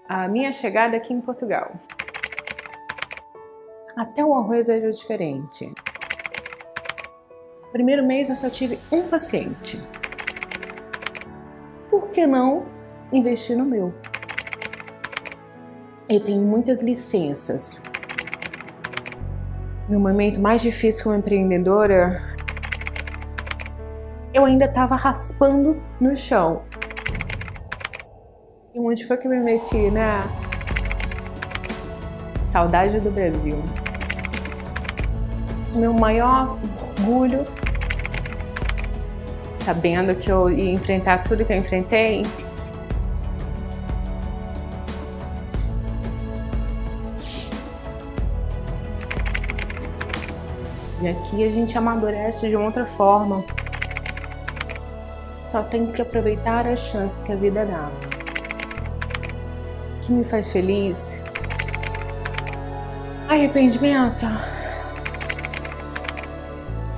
A minha chegada aqui em Portugal. Até o arroz era diferente. Primeiro mês eu só tive um paciente. Por que não investir no meu? Eu tenho muitas licenças. No momento mais difícil como empreendedora, eu ainda estava raspando no chão. E onde foi que eu me meti, né? Saudade do Brasil. O meu maior orgulho, sabendo que eu ia enfrentar tudo que eu enfrentei, e aqui a gente amadurece de uma outra forma. Só tenho que aproveitar as chances que a vida dá. O que me faz feliz? Arrependimento.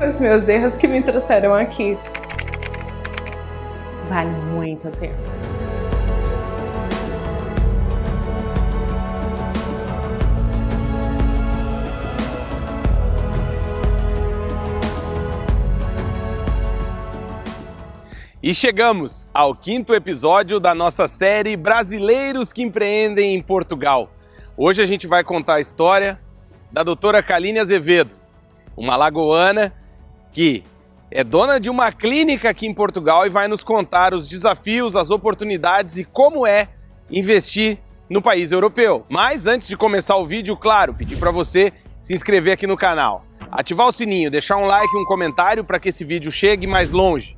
Os meus erros que me trouxeram aqui. Vale muito a pena. E chegamos ao 5º episódio da nossa série Brasileiros que Empreendem em Portugal. Hoje a gente vai contar a história da doutora Kaline Azevedo, uma alagoana que é dona de uma clínica aqui em Portugal e vai nos contar os desafios, as oportunidades e como é investir no país europeu. Mas antes de começar o vídeo, claro, pedir para você se inscrever aqui no canal, ativar o sininho, deixar um like e um comentário para que esse vídeo chegue mais longe.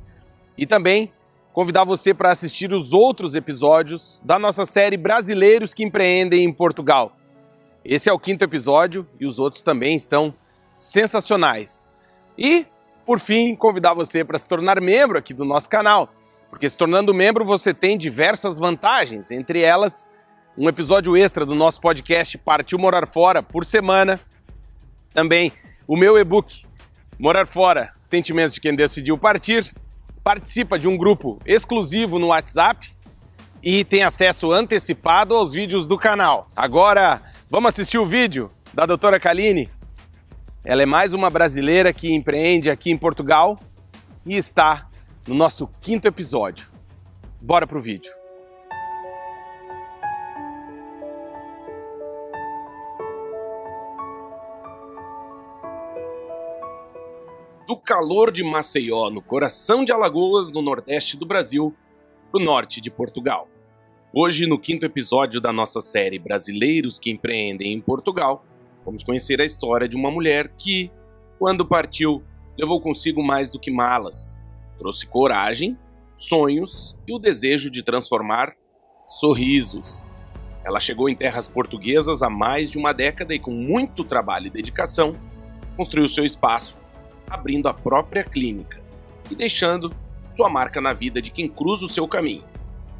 E também convidar você para assistir os outros episódios da nossa série Brasileiros que Empreendem em Portugal. Esse é o 5º episódio e os outros também estão sensacionais. E, por fim, convidar você para se tornar membro aqui do nosso canal, porque se tornando membro você tem diversas vantagens, entre elas um episódio extra do nosso podcast Partiu Morar Fora por semana, também o meu e-book Morar Fora, Sentimentos de Quem Decidiu Partir, participa de um grupo exclusivo no WhatsApp e tem acesso antecipado aos vídeos do canal. Agora, vamos assistir o vídeo da doutora Kaline? Ela é mais uma brasileira que empreende aqui em Portugal e está no nosso 5º episódio. Bora pro vídeo. Do calor de Maceió, no coração de Alagoas, no nordeste do Brasil, para o norte de Portugal. Hoje, no 5º episódio da nossa série Brasileiros que Empreendem em Portugal, vamos conhecer a história de uma mulher que, quando partiu, levou consigo mais do que malas. Trouxe coragem, sonhos e o desejo de transformar sorrisos. Ela chegou em terras portuguesas há mais de uma década e, com muito trabalho e dedicação, construiu seu espaço, abrindo a própria clínica e deixando sua marca na vida de quem cruza o seu caminho.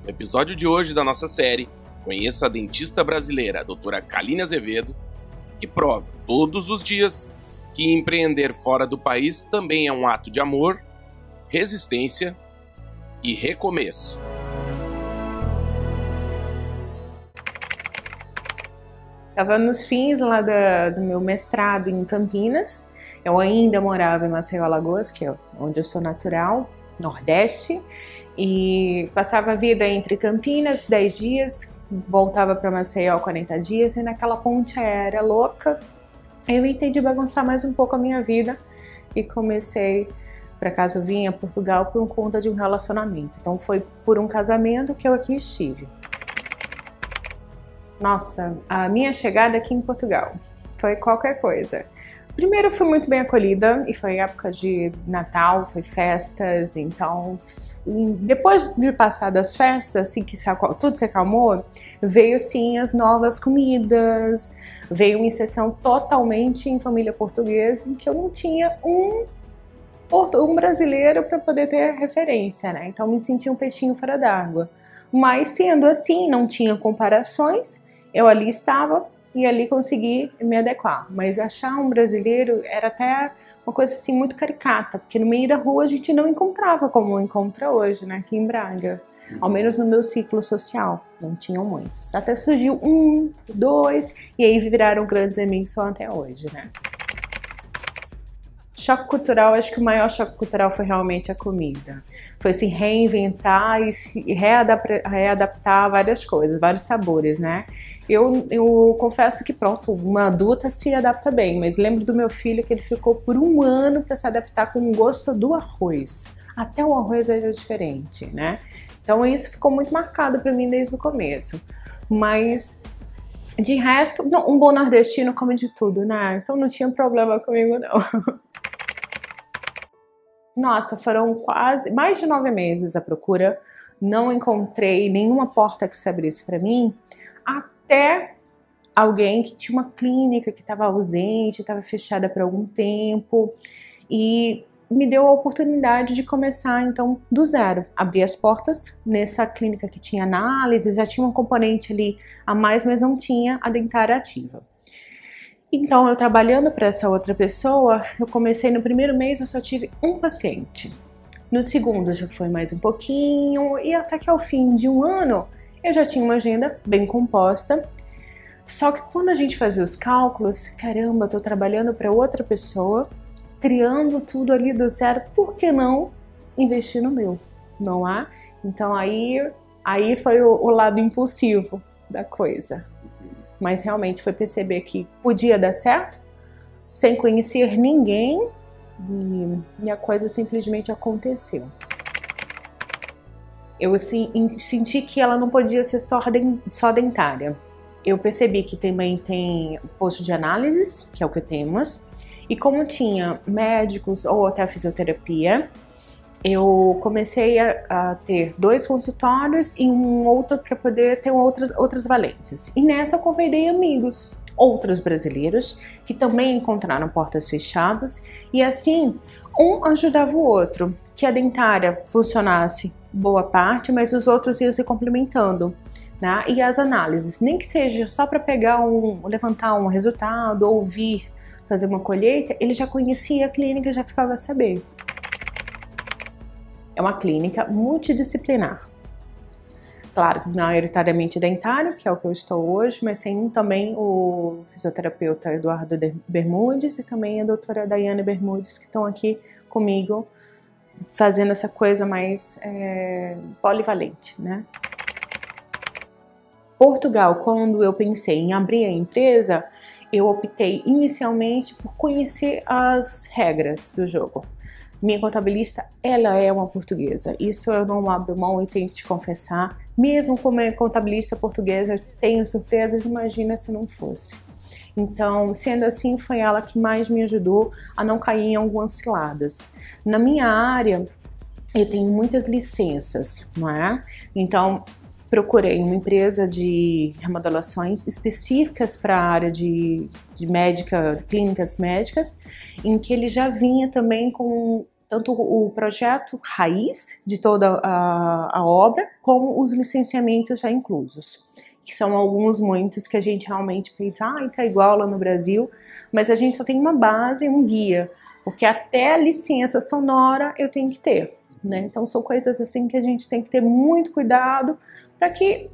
No episódio de hoje da nossa série, conheça a dentista brasileira, a doutora Kaline Azevedo, que prova todos os dias que empreender fora do país também é um ato de amor, resistência e recomeço. Estava nos fins lá do meu mestrado em Campinas. Eu ainda morava em Maceió, Alagoas, que é onde eu sou natural, Nordeste, e passava a vida entre Campinas, 10 dias, voltava para Maceió 40 dias, e naquela ponte aérea louca, eu entendi bagunçar mais um pouco a minha vida e comecei, por acaso vim a Portugal por conta de um relacionamento. Então foi por um casamento que eu aqui estive. Nossa, a minha chegada aqui em Portugal foi qualquer coisa. Primeiro, fui muito bem acolhida e foi época de Natal, foi festas, então depois de passar das festas, assim que tudo se acalmou, veio sim as novas comidas, veio uma inserção totalmente em família portuguesa, em que eu não tinha um brasileiro para poder ter referência, né? Então me senti um peixinho fora d'água. Mas sendo assim, não tinha comparações, eu ali estava e ali consegui me adequar. Mas achar um brasileiro era até uma coisa assim muito caricata, porque no meio da rua a gente não encontrava como encontra hoje, né, aqui em Braga. Ao menos no meu ciclo social, não tinham muitos. Até surgiu um, dois, e aí viraram grandes amigos só até hoje, né? Choque cultural, acho que o maior choque cultural foi realmente a comida. Foi se reinventar e se readaptar a várias coisas, vários sabores, né? Eu confesso que, pronto, uma adulta se adapta bem, mas lembro do meu filho que ele ficou por um ano para se adaptar com o gosto do arroz. Até o arroz era diferente, né? Então isso ficou muito marcado para mim desde o começo. Mas de resto, um bom nordestino come de tudo, né? Então não tinha problema comigo, não. Nossa, foram quase mais de 9 meses à procura, não encontrei nenhuma porta que se abrisse para mim, até alguém que tinha uma clínica que estava ausente, estava fechada por algum tempo, e me deu a oportunidade de começar então do zero, abrir as portas nessa clínica que tinha análise, já tinha um componente ali a mais, mas não tinha a dentária ativa. Então, eu trabalhando para essa outra pessoa, eu comecei no primeiro mês, eu só tive um paciente. No segundo já foi mais um pouquinho, e até que ao fim de um ano, eu já tinha uma agenda bem composta. Só que quando a gente fazia os cálculos, caramba, eu tô trabalhando para outra pessoa, criando tudo ali do zero, por que não investir no meu? Não há? Então aí foi o lado impulsivo da coisa. Mas realmente foi perceber que podia dar certo, sem conhecer ninguém, e a coisa simplesmente aconteceu. Eu assim, senti que ela não podia ser só dentária. Eu percebi que também tem posto de análises, que é o que temos, e como tinha médicos ou até fisioterapia, eu comecei a ter 2 consultórios e um outro para poder ter outras valências. E nessa eu convidei amigos, outros brasileiros, que também encontraram portas fechadas, e assim um ajudava o outro, que a dentária funcionasse boa parte, mas os outros iam se complementando, né? E as análises, nem que seja só para levantar um resultado, ouvir, fazer uma colheita, ele já conhecia a clínica e já ficava a saber. É uma clínica multidisciplinar. Claro, maioritariamente dentário, que é o que eu estou hoje, mas tem também o fisioterapeuta Eduardo Bermudes e também a doutora Daiane Bermudes, que estão aqui comigo, fazendo essa coisa mais polivalente, né? Portugal, quando eu pensei em abrir a empresa, eu optei inicialmente por conhecer as regras do jogo. Minha contabilista, ela é uma portuguesa, isso eu não abro mão e tenho que te confessar. Mesmo como contabilista portuguesa, eu tenho surpresas, imagina se não fosse. Então, sendo assim, foi ela que mais me ajudou a não cair em algumas ciladas. Na minha área, eu tenho muitas licenças, não é? Então, procurei uma empresa de remodelações específicas para a área de clínicas médicas, em que ele já vinha também com tanto o projeto raiz de toda a obra, como os licenciamentos já inclusos, que são muitos que a gente realmente pensa, tá igual lá no Brasil, mas a gente só tem uma base, um guia, porque até a licença sonora eu tenho que ter, né? Então são coisas assim que a gente tem que ter muito cuidado para que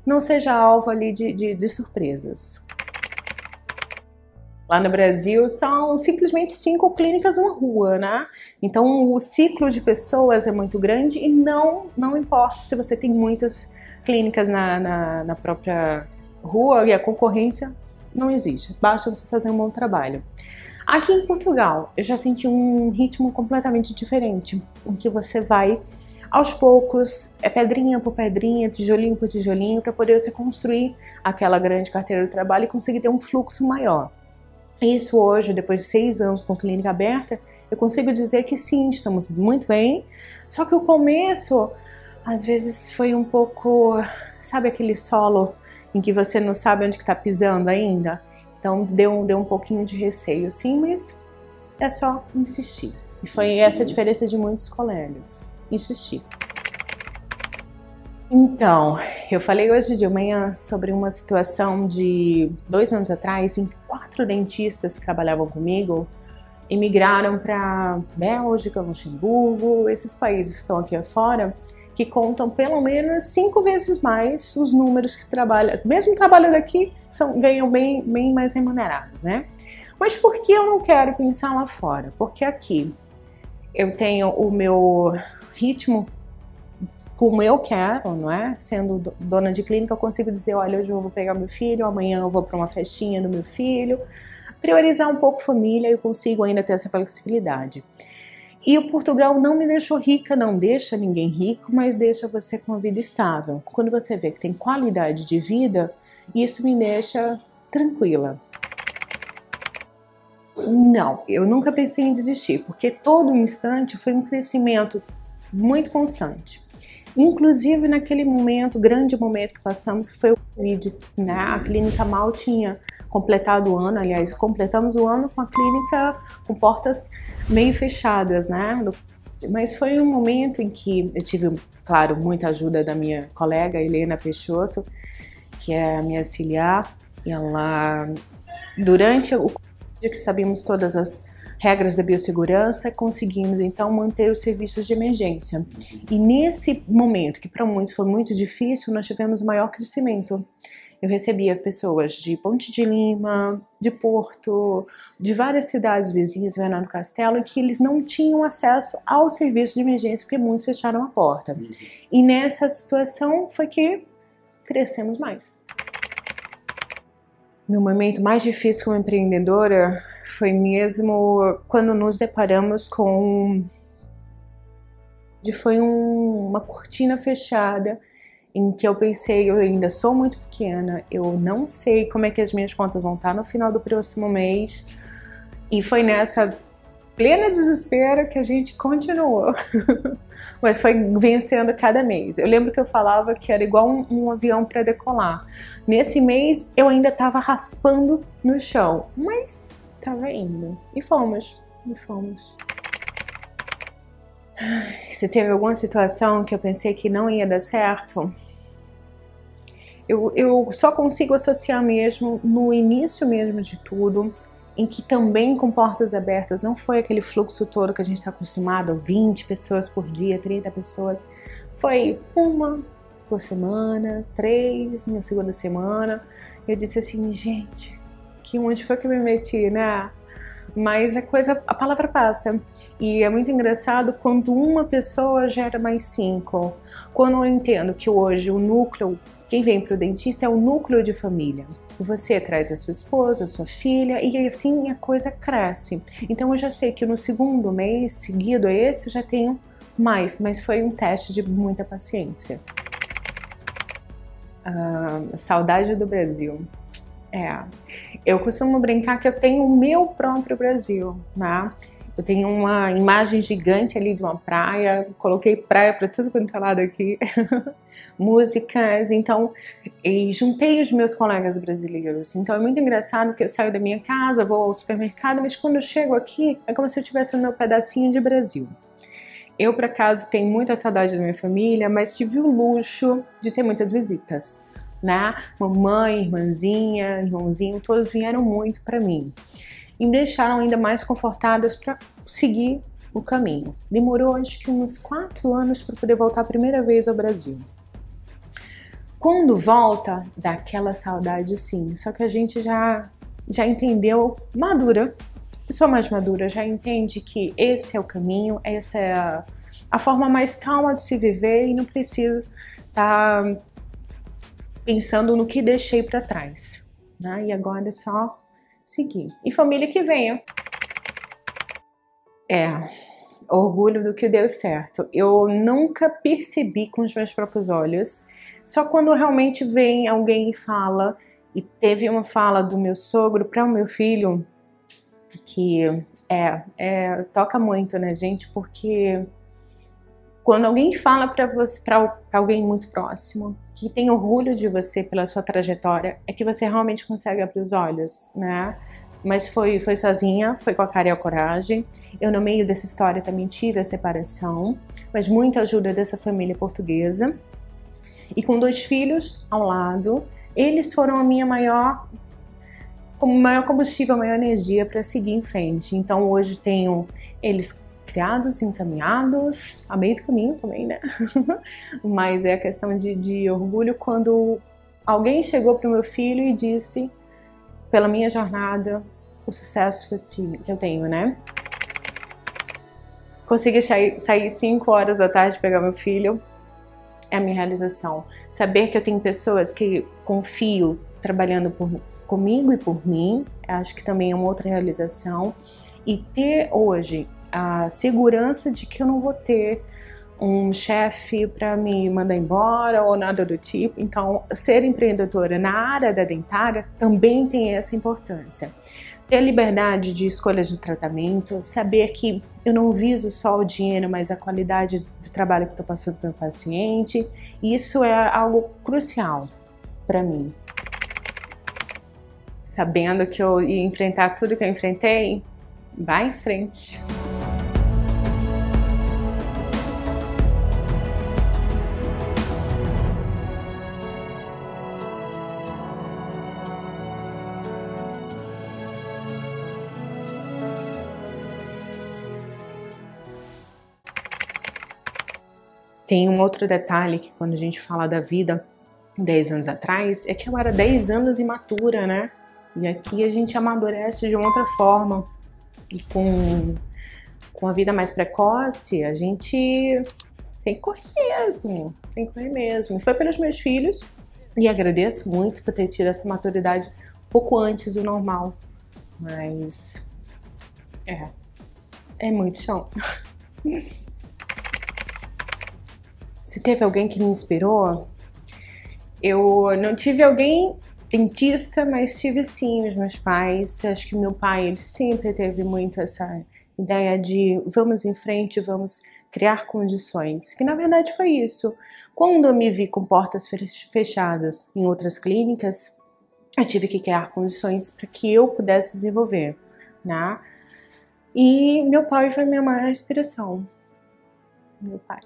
não seja alvo ali de surpresas. Lá no Brasil são simplesmente 5 clínicas numa rua, né? Então o ciclo de pessoas é muito grande e não importa se você tem muitas clínicas na própria rua, e a concorrência não existe, basta você fazer um bom trabalho. Aqui em Portugal eu já senti um ritmo completamente diferente, em que você vai aos poucos, pedrinha por pedrinha, tijolinho por tijolinho, para poder você construir aquela grande carteira de trabalho e conseguir ter um fluxo maior. Isso hoje, depois de 6 anos com clínica aberta, eu consigo dizer que sim, estamos muito bem, só que o começo, às vezes, foi um pouco, sabe aquele solo em que você não sabe onde que está pisando ainda? Então deu um pouquinho de receio, sim, mas é só insistir. E foi essa a diferença de muitos colegas. Insistir. Então, eu falei hoje de manhã sobre uma situação de 2 anos atrás, em que 4 dentistas que trabalhavam comigo emigraram para Bélgica, Luxemburgo, esses países que estão aqui afora, que contam pelo menos 5 vezes mais os números que trabalham, mesmo trabalhando aqui, ganham bem mais remunerados, né? Mas por que eu não quero pensar lá fora? Porque aqui eu tenho o meu ritmo como eu quero, não é? Sendo dona de clínica, eu consigo dizer, olha, hoje eu vou pegar meu filho, amanhã eu vou para uma festinha do meu filho, priorizar um pouco família, eu consigo ainda ter essa flexibilidade. E o Portugal não me deixou rica, não deixa ninguém rico, mas deixa você com uma vida estável. Quando você vê que tem qualidade de vida, isso me deixa tranquila. Não, eu nunca pensei em desistir, porque todo instante foi um crescimento muito constante. Inclusive naquele momento, grande momento que passamos, que foi o Covid, né? A clínica mal tinha completado o ano, aliás, completamos o ano com a clínica com portas meio fechadas, né? Mas foi um momento em que eu tive, claro, muita ajuda da minha colega Helena Peixoto, que é a minha auxiliar. Ela, durante o que sabíamos todas as regras da biossegurança, conseguimos então manter os serviços de emergência. E nesse momento, que para muitos foi muito difícil, nós tivemos maior crescimento. Eu recebia pessoas de Ponte de Lima, de Porto, de várias cidades vizinhas, Viana do Castelo, que eles não tinham acesso ao serviço de emergência, porque muitos fecharam a porta. E nessa situação foi que crescemos mais. Meu momento mais difícil como empreendedora foi mesmo quando nos deparamos com... Foi uma cortina fechada em que eu pensei, eu ainda sou muito pequena, eu não sei como é que as minhas contas vão estar no final do próximo mês. E foi nessa plena desespero que a gente continuou. Mas foi vencendo cada mês. Eu lembro que eu falava que era igual um avião para decolar. Nesse mês eu ainda estava raspando no chão, mas estava indo. E fomos. Se teve alguma situação que eu pensei que não ia dar certo, eu só consigo associar mesmo no início mesmo de tudo, em que também com portas abertas, não foi aquele fluxo todo que a gente está acostumado, 20 pessoas por dia, 30 pessoas, foi uma por semana, 3 na segunda semana. Eu disse assim, gente, onde foi que eu me meti, né? Mas a palavra passa. E é muito engraçado quando uma pessoa gera mais 5. Quando eu entendo que hoje o núcleo, quem vem para o dentista é o núcleo de família. Você traz a sua esposa, a sua filha, e assim a coisa cresce. Então eu já sei que no segundo mês seguido a esse eu já tenho mais, mas foi um teste de muita paciência. Saudade do Brasil. Eu costumo brincar que eu tenho o meu próprio Brasil, né? Eu tenho uma imagem gigante ali de uma praia, coloquei praia para tudo quanto é lado aqui, músicas, então, e juntei os meus colegas brasileiros. Então é muito engraçado que eu saio da minha casa, vou ao supermercado, mas quando eu chego aqui, é como se eu estivesse no meu pedacinho de Brasil. Eu, por acaso, tenho muita saudade da minha família, mas tive o luxo de ter muitas visitas, né? Mamãe, irmãzinha, irmãozinho, todos vieram muito para mim. E me deixaram ainda mais confortadas para seguir o caminho. Demorou acho que uns 4 anos para poder voltar a primeira vez ao Brasil. Quando volta, dá aquela saudade sim, só que a gente já entendeu, madura, pessoa mais madura já entende que esse é o caminho, essa é a forma mais calma de se viver e não preciso estar pensando no que deixei para trás, né? E agora é só seguir. E família que venha. Orgulho do que deu certo. Eu nunca percebi com os meus próprios olhos, só quando realmente vem alguém e fala, e teve uma fala do meu sogro para o meu filho, que toca muito, né, gente? Porque quando alguém fala para você, para alguém muito próximo, que tem orgulho de você pela sua trajetória, é que você realmente consegue abrir os olhos, né? Mas foi sozinha, foi com a cara e a coragem. Eu, no meio dessa história, também tive a separação, mas muita ajuda dessa família portuguesa. E com 2 filhos ao lado, eles foram a minha maior combustível, a maior energia para seguir em frente. Então hoje tenho eles criados, encaminhados, a meio do caminho também, né? Mas é a questão de orgulho quando alguém chegou para o meu filho e disse, pela minha jornada, o sucesso que eu tenho, né? Conseguir sair 5 horas da tarde e pegar meu filho é a minha realização. Saber que eu tenho pessoas que confio trabalhando comigo e por mim, acho que também é uma outra realização. E ter hoje a segurança de que eu não vou ter um chefe para me mandar embora ou nada do tipo. Então, ser empreendedora na área da dentária também tem essa importância. Ter liberdade de escolhas de tratamento, saber que eu não viso só o dinheiro, mas a qualidade do trabalho que estou passando para o meu paciente. Isso é algo crucial para mim. Sabendo que eu ia enfrentar tudo que eu enfrentei, vai em frente. Tem um outro detalhe que quando a gente fala da vida 10 anos atrás, é que eu era 10 anos imatura, né? E aqui a gente amadurece de uma outra forma. E com a vida mais precoce, a gente tem que correr mesmo, tem que correr mesmo. E foi pelos meus filhos, e agradeço muito por ter tido essa maturidade um pouco antes do normal. Mas é muito chão. Se teve alguém que me inspirou, eu não tive alguém dentista, mas tive sim os meus pais. Acho que meu pai, ele sempre teve muito essa ideia de vamos em frente, vamos criar condições, que na verdade foi isso. Quando eu me vi com portas fechadas em outras clínicas, eu tive que criar condições para que eu pudesse desenvolver, né? E meu pai foi minha maior inspiração. Meu pai.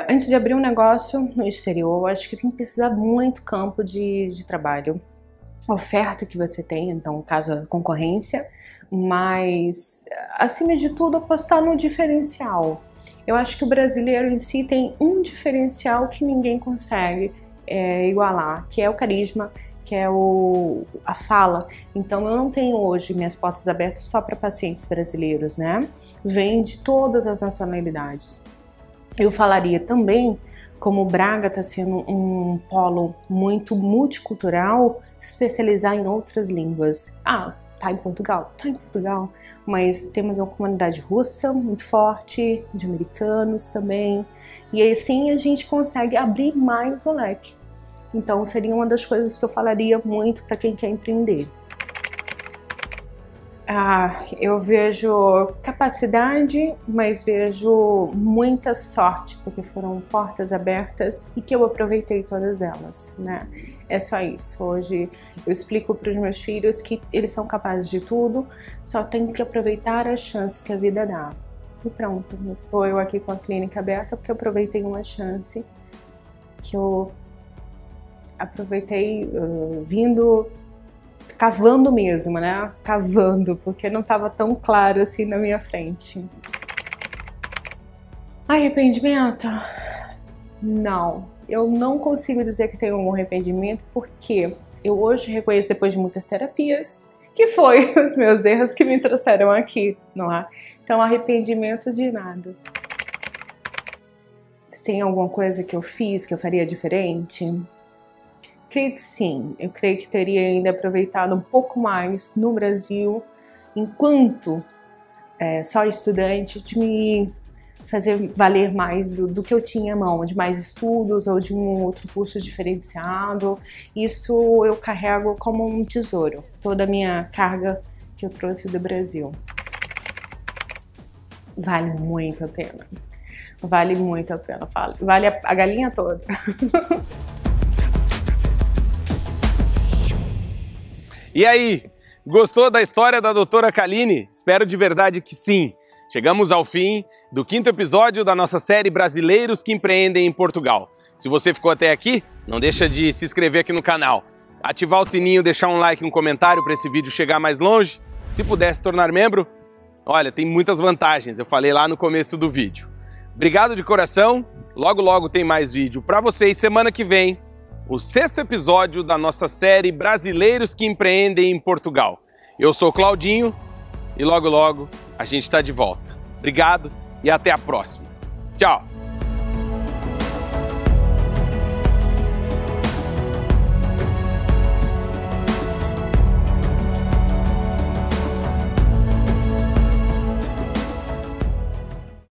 Antes de abrir um negócio no exterior, eu acho que tem que precisar muito campo de trabalho. A oferta que você tem, então, no caso, a concorrência, mas, acima de tudo, apostar no diferencial. Eu acho que o brasileiro em si tem um diferencial que ninguém consegue igualar, que é o carisma, que é a fala. Então, eu não tenho hoje minhas portas abertas só para pacientes brasileiros, né? Vem de todas as nacionalidades. Eu falaria também, como Braga está sendo um polo muito multicultural, se especializar em outras línguas. Tá em Portugal? Tá em Portugal. Mas temos uma comunidade russa muito forte, de americanos também. E assim a gente consegue abrir mais o leque. Então seria uma das coisas que eu falaria muito para quem quer empreender. Eu vejo capacidade, mas vejo muita sorte, porque foram portas abertas e que eu aproveitei todas elas, né? É só isso. Hoje eu explico para os meus filhos que eles são capazes de tudo, só tem que aproveitar as chances que a vida dá. E pronto, estou eu aqui com a clínica aberta porque eu aproveitei uma chance que eu aproveitei cavando mesmo, né? Cavando, porque não estava tão claro assim na minha frente. Arrependimento? Não. Eu não consigo dizer que tenho um arrependimento, porque eu hoje reconheço, depois de muitas terapias, que foi os meus erros que me trouxeram aqui, não é? Então, arrependimento de nada. Se tem alguma coisa que eu fiz que eu faria diferente? Creio que sim, eu creio que teria ainda aproveitado um pouco mais no Brasil, enquanto só estudante, de me fazer valer mais do que eu tinha à mão, de mais estudos ou de um outro curso diferenciado. Isso eu carrego como um tesouro, toda a minha carga que eu trouxe do Brasil. Vale muito a pena, vale muito a pena, vale a galinha toda. E aí, gostou da história da doutora Kaline? Espero de verdade que sim. Chegamos ao fim do 5º episódio da nossa série Brasileiros que Empreendem em Portugal. Se você ficou até aqui, não deixa de se inscrever aqui no canal, ativar o sininho, deixar um like e um comentário para esse vídeo chegar mais longe. Se puder se tornar membro, Olha, tem muitas vantagens, eu falei lá no começo do vídeo. Obrigado de coração, logo logo tem mais vídeo para vocês. Semana que vem, o 6º episódio da nossa série Brasileiros que Empreendem em Portugal. Eu sou o Claudinho e logo logo a gente está de volta. Obrigado e até a próxima. Tchau!